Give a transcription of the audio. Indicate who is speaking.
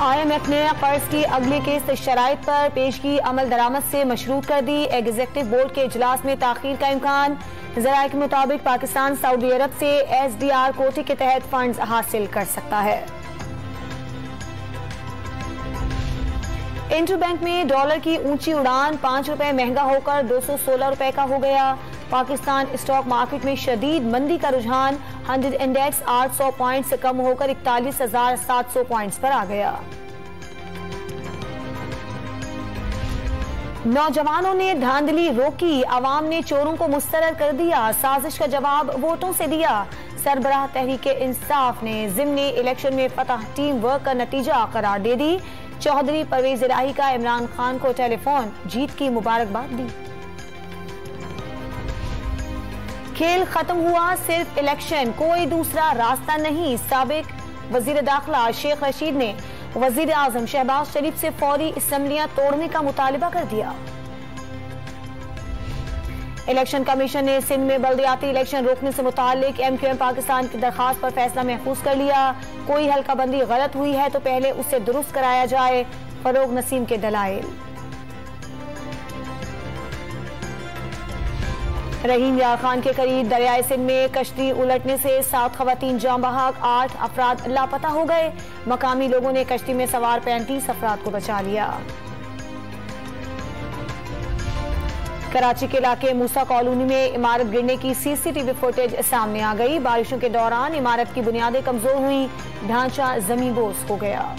Speaker 1: IMF ने कर्ज की अगली किस्त शराइत पर पेशगी अमल दरामद से मशरूत कर दी। एग्जीक्यूटिव बोर्ड के इजलास में ताखीर का इम्कान। ज़राए के मुताबिक पाकिस्तान सऊदी अरब से SDR कोटे के तहत फंड्स हासिल कर सकता है। इंटरबैंक में डॉलर की ऊंची उड़ान, 5 रुपए महंगा होकर 216 रुपए का हो गया। पाकिस्तान स्टॉक मार्केट में शदीद मंदी का रुझान, 100 इंडेक्स 800 पॉइंट से कम होकर 41,700 पॉइंट्स पर आ गया। नौजवानों ने धांधली रोकी, अवाम ने चोरों को मुस्तरद कर दिया। साजिश का जवाब वोटों से दिया। सरबराह तहरीक इंसाफ ने ज़िम्नी इलेक्शन में फतह टीम वर्क का नतीजा करार दे दी। चौधरी परवेज इलाही का इमरान खान को टेलीफोन, जीत की मुबारकबाद दी। खेल खत्म हुआ, सिर्फ इलेक्शन, कोई दूसरा रास्ता नहीं। साबिक वजीर दाखिला शेख रशीद ने वजीर आजम शहबाज शरीफ से फौरी असम्बलियां तोड़ने का मुतालबा कर दिया। इलेक्शन कमीशन ने सिंध में बल्दियाती इलेक्शन रोकने से मुतालिक MQM पाकिस्तान की दरखास्त पर फैसला महफूज कर लिया। कोई हल्का बंदी गलत हुई है तो पहले उससे दुरुस्त कराया जाए। फरोग नसीम के दलाइल। रहीम यार खान के करीब दरियाए सिंध में कश्ती उलटने से 7 खवातीन जाँ बहक, 8 अफराद लापता हो गए। मकामी लोगों ने कश्ती में सवार 35 अफराद को बचा लिया। कराची के इलाके मूसा कॉलोनी में इमारत गिरने की CCTV फुटेज सामने आ गई। बारिशों के दौरान इमारत की बुनियादें कमजोर हुई, ढांचा जमींदोज हो गया।